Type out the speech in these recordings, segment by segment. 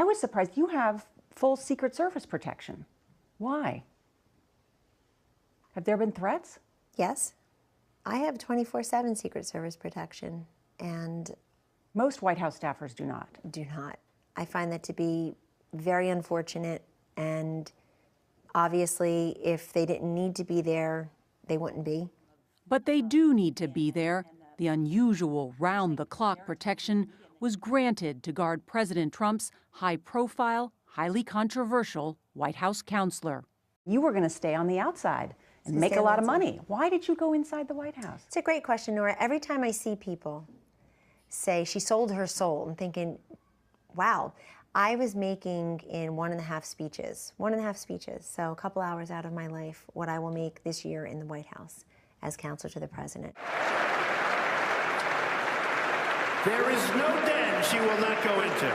I was surprised. You have full Secret Service protection. Why? Have there been threats? Yes. I have 24/7 Secret Service protection, and most White House staffers do not. Do not. I find that to be very unfortunate, and obviously, if they didn't need to be there, they wouldn't be. But they do need to be there. The unusual round-the-clock protection was granted to guard President Trump's high-profile, highly controversial White House counselor. You were going to stay on the outside and make a lot of money. Why did you go inside the White House? It's a great question, Nora. Every time I see people say she sold her soul, I'm thinking, wow, I was making in 1.5 speeches, so a couple hours out of my life, what I will make this year in the White House as counselor to the president. There is no den she will not go into.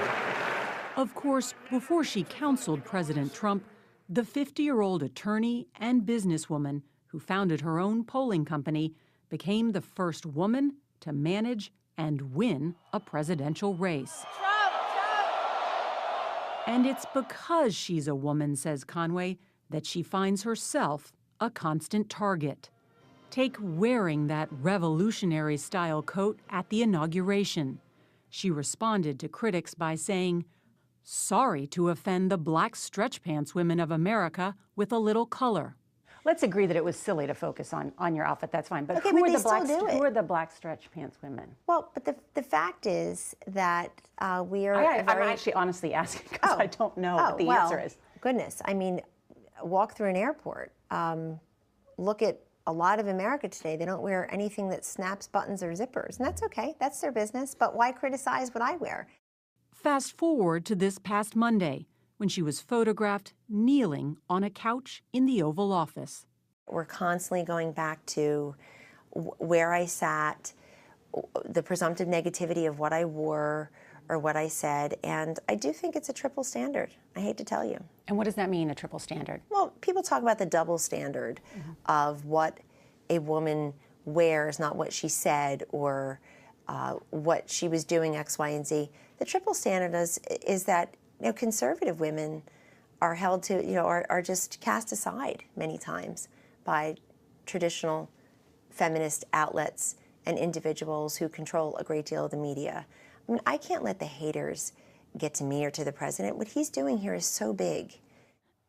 Of course, before she counseled President Trump, the 50-year-old attorney and businesswoman who founded her own polling company became the first woman to manage and win a presidential race. And it's because she's a woman, says Conway, that she finds herself a constant target. Take wearing that revolutionary-style coat at the inauguration. She responded to critics by saying, "Sorry to offend the black stretch pants women of America with a little color." Let's agree that it was silly to focus on your outfit. That's fine. But okay, who but are the black stretch pants women? Well, but the fact is that we are. I'm actually honestly asking because I don't know what the answer is. Goodness, I mean, walk through an airport. Look at a lot of America today. They don't wear anything that snaps buttons or zippers, and that's okay. That's their business. But why criticize what I wear? Fast forward to this past Monday, when she was photographed kneeling on a couch in the Oval Office. We're constantly going back to where I sat, the presumptive negativity of what I wore or what I said, and I do think it's a triple standard. I hate to tell you. And what does that mean, a triple standard? Well, people talk about the double standard of what a woman wears, not what she said, or what she was doing, X, Y, and Z. The triple standard is that conservative women are held to, are just cast aside many times by traditional feminist outlets and individuals who control a great deal of the media. I mean, I can't let the haters get to me or to the president. What he's doing here is so big.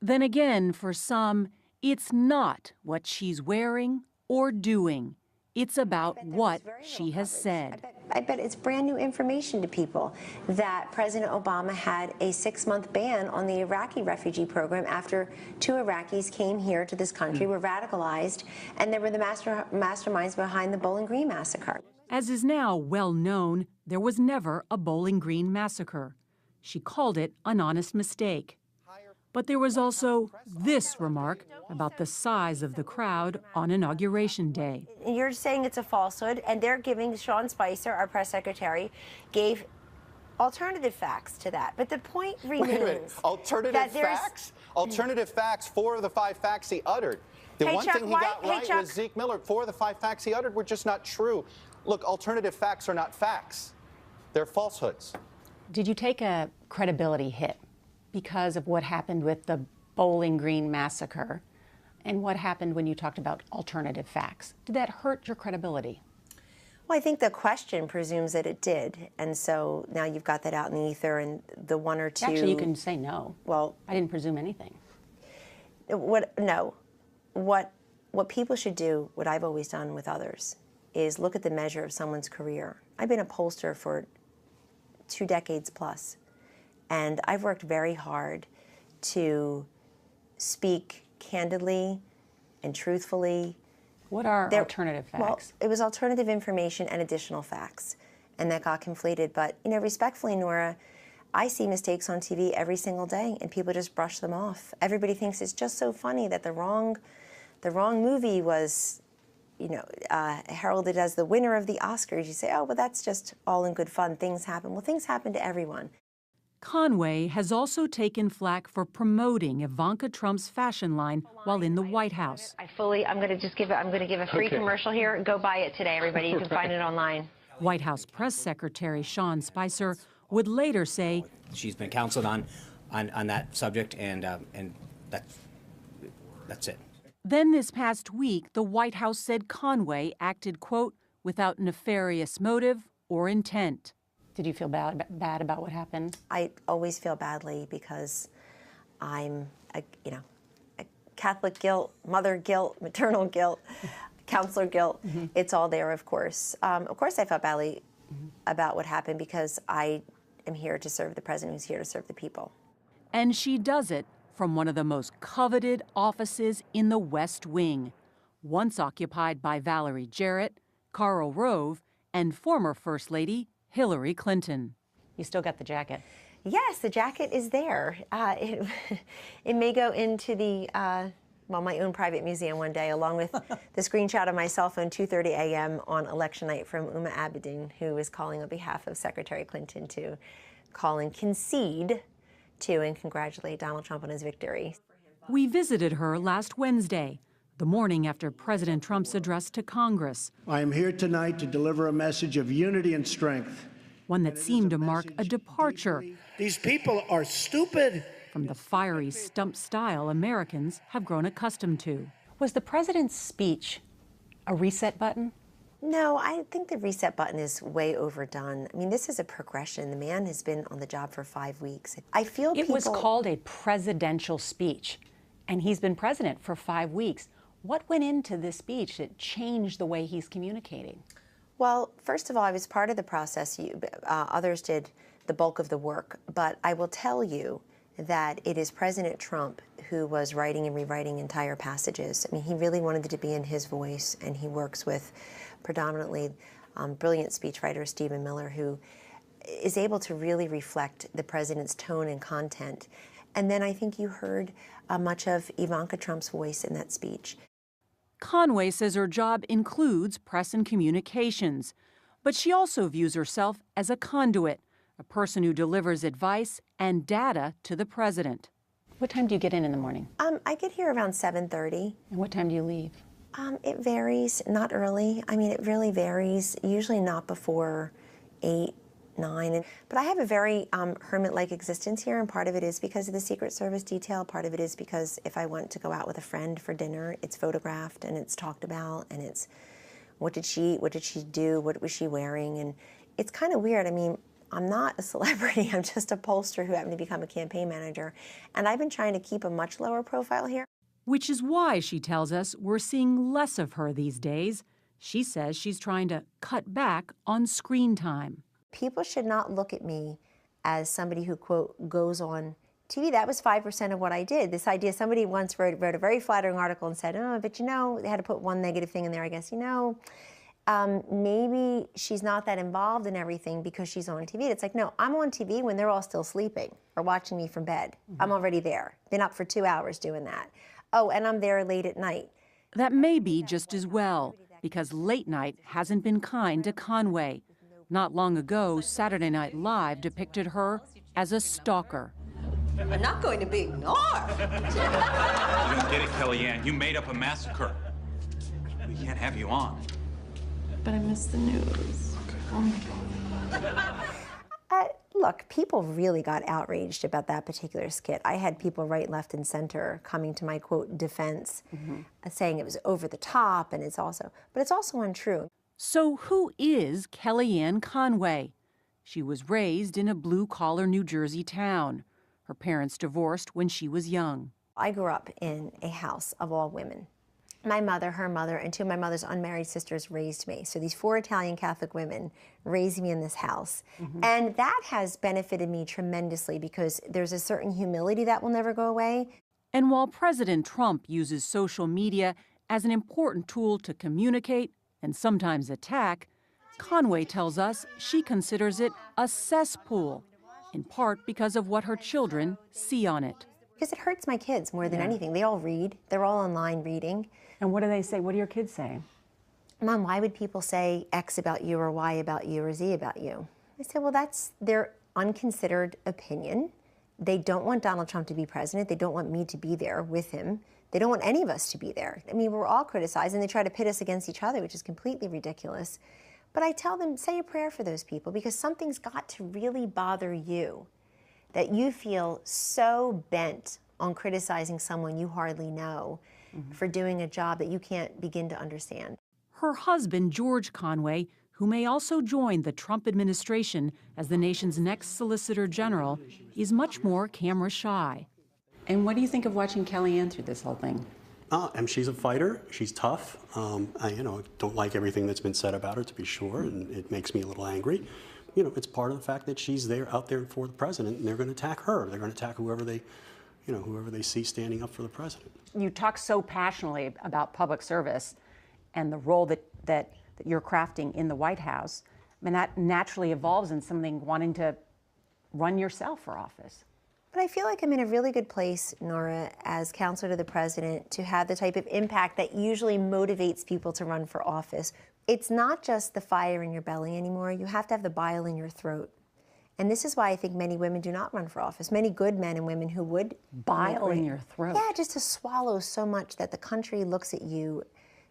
Then again, for some, it's not what she's wearing or doing. It's about what she has said. I bet it's brand new information to people that President Obama had a 6-month ban on the Iraqi refugee program after 2 Iraqis came here to this country, were radicalized, and they were the masterminds behind the Bowling Green massacre. As is now well known, there was never a Bowling Green massacre. She called it an honest mistake. But there was also this remark about the size of the crowd on Inauguration Day. You're saying it's a falsehood, and they're giving, Sean Spicer, our press secretary, gave alternative facts to that. But the point remains. Wait a minute. Alternative facts? Alternative facts, 4 of the 5 facts he uttered. The one thing he got right was Zeke Miller. 4 of the 5 facts he uttered were just not true. Look, alternative facts are not facts. They're falsehoods. Did you take a credibility hit because of what happened with the Bowling Green massacre and what happened when you talked about alternative facts? Did that hurt your credibility? Well, I think the question presumes that it did, and so now you've got that out in the ether, and the 1 or 2... Actually, you can say no. Well, I didn't presume anything. What people should do, what I've always done with others, is look at the measure of someone's career. I've been a pollster for 2 decades plus, and I've worked very hard to speak candidly and truthfully. What are alternative facts? Well, it was alternative information and additional facts, and that got conflated. But, respectfully, Nora, I see mistakes on TV every single day, and people just brush them off. Everybody thinks it's just so funny that the wrong movie was, heralded as the winner of the Oscars. You say, oh, well, that's just all in good fun. Things happen. Well, things happen to everyone. Conway has also taken flack for promoting Ivanka Trump's fashion line while in the White House. I'm going to give a free commercial here. Go buy it today, everybody. You can find it online. White House Press Secretary Sean Spicer would later say she's been counseled on that subject, and that's it. Then this past week, the White House said Conway acted, quote, without nefarious motive or intent. Did you feel bad about what happened? I always feel badly because I'm, a Catholic guilt, mother guilt, maternal guilt, counselor guilt. It's all there, of course. Of course I felt badly about what happened because I am here to serve the president who's here to serve the people. And she does it from one of the most coveted offices in the West Wing, once occupied by Valerie Jarrett, Karl Rove, and former First Lady Hillary Clinton. You still got the jacket. Yes, the jacket is there. It may go into the, my own private museum one day, along with the screenshot of my cell phone 2:30 a.m. on election night from Uma Abedin, who was calling on behalf of Secretary Clinton to call and concede to and congratulate Donald Trump on his victory. We visited her last Wednesday, the morning after President Trump's address to Congress. I am here tonight to deliver a message of unity and strength. One that seemed to mark a departure. These people are stupid. From the fiery stump style Americans have grown accustomed to. Was the president's speech a reset button? No, I think the reset button is way overdone. I mean, this is a progression. The man has been on the job for 5 weeks. I feel it was called a presidential speech, and he's been president for 5 weeks. What went into this speech that changed the way he's communicating? Well, first of all, I was part of the process. Others did the bulk of the work. But I will tell you that it is President Trump who was writing and rewriting entire passages. I mean, he really wanted it to be in his voice, and he works with predominantly brilliant speechwriter Stephen Miller, who is able to really reflect the president's tone and content. And then I think you heard much of Ivanka Trump's voice in that speech. Conway says her job includes press and communications, but she also views herself as a conduit, a person who delivers advice and data to the president. What time do you get in the morning? I get here around 7:30. And what time do you leave? It varies, not early. I mean, it really varies, usually not before 8, 9. But I have a very hermit-like existence here, and part of it is because of the Secret Service detail. Part of it is because if I want to go out with a friend for dinner, it's photographed and it's talked about, and it's what did she do, what was she wearing, and it's kind of weird. I mean, I'm not a celebrity. I'm just a pollster who happened to become a campaign manager, and I've been trying to keep a much lower profile here. Which is why, she tells us, we're seeing less of her these days. She says she's trying to cut back on screen time. People should not look at me as somebody who, quote, goes on TV. That was 5% of what I did. This idea, somebody once wrote a very flattering article and said, oh, but they had to put one negative thing in there, I guess. Maybe she's not that involved in everything because she's on TV. It's like, no, I'm on TV when they're all still sleeping or watching me from bed. I'm already there. Been up for 2 hours doing that. Oh, and I'm there late at night. That may be just as well, because late night hasn't been kind to Conway. Not long ago, Saturday Night Live depicted her as a stalker. I'm not going to be ignored. You don't get it, Kellyanne. You made up a massacre. We can't have you on. But I missed the news. Look, people really got outraged about that particular skit. I had people right, left, and center coming to my, quote, defense, saying it was over the top, and it's also untrue. So who is Kellyanne Conway? She was raised in a blue-collar New Jersey town. Her parents divorced when she was young. I grew up in a house of all women. My mother, her mother, and 2 of my mother's unmarried sisters raised me. So these 4 Italian Catholic women raised me in this house. And that has benefited me tremendously because there's a certain humility that will never go away. And while President Trump uses social media as an important tool to communicate and sometimes attack, Conway tells us she considers it a cesspool, in part because of what her children see on it. Because it hurts my kids more than anything. They all read. They're all online reading. And what do they say? What do your kids say? Mom, why would people say X about you or Y about you or Z about you? I said, well, that's their unconsidered opinion. They don't want Donald Trump to be president. They don't want me to be there with him. They don't want any of us to be there. I mean, we're all criticized, and they try to pit us against each other, which is completely ridiculous. But I tell them, say a prayer for those people, because something's got to really bother you, that you feel so bent on criticizing someone you hardly know for doing a job that you can't begin to understand. Her husband, George Conway, who may also join the Trump administration as the nation's next Solicitor General, is much more camera shy. And what do you think of watching Kellyanne through this whole thing? And she's a fighter. She's tough. I don't like everything that's been said about her, to be sure, and it makes me a little angry. It's part of the fact that she's out there for the president, and they're going to attack her. They're going to attack whoever they see standing up for the president. You talk so passionately about public service and the role that you're crafting in the White House. I mean, that naturally evolves in something wanting to run yourself for office. But I feel like I'm in a really good place, Nora, as counselor to the president, to have the type of impact that usually motivates people to run for office. It's not just the fire in your belly anymore. You have to have the bile in your throat. And this is why I think many women do not run for office. Many good men and women who would. Bile in your throat. Yeah, just to swallow so much that the country looks at you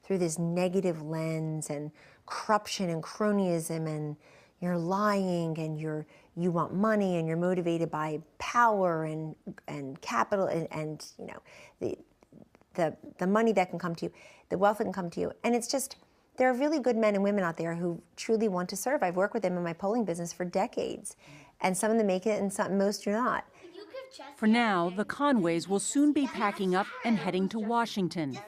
through this negative lens and corruption and cronyism, and you're lying, and you want money, and you're motivated by power and capital and the money that can come to you, the wealth that can come to you. And it's just, there are really good men and women out there who truly want to serve. I've worked with them in my polling business for decades, and some of them make it and most do not. For now, the Conways will soon be packing up and heading to Washington,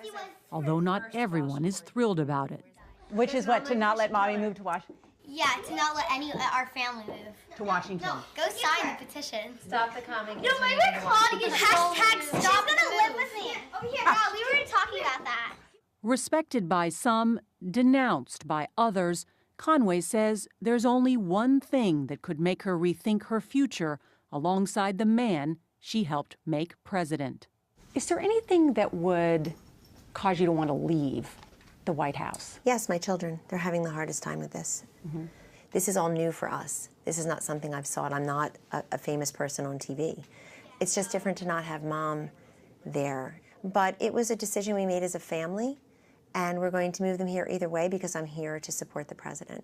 although not everyone is thrilled about it. Which is what, to not let mommy move to Washington? Yeah, to not let our family move. To Washington. No, go sign the petition. Stop the comment. No, my friend Claudia is hashtag stop. She's gonna live with me. Over here. Yeah, we were talking about that. Respected by some, denounced by others, Conway says there's only one thing that could make her rethink her future alongside the man she helped make president. Is there anything that would cause you to want to leave the White House? Yes, my children. They're having the hardest time with this. This is all new for us. This is not something I've sought. I'm not a famous person on TV. It's just different to not have mom there. But it was a decision we made as a family, and we're going to move them here either way because I'm here to support the president.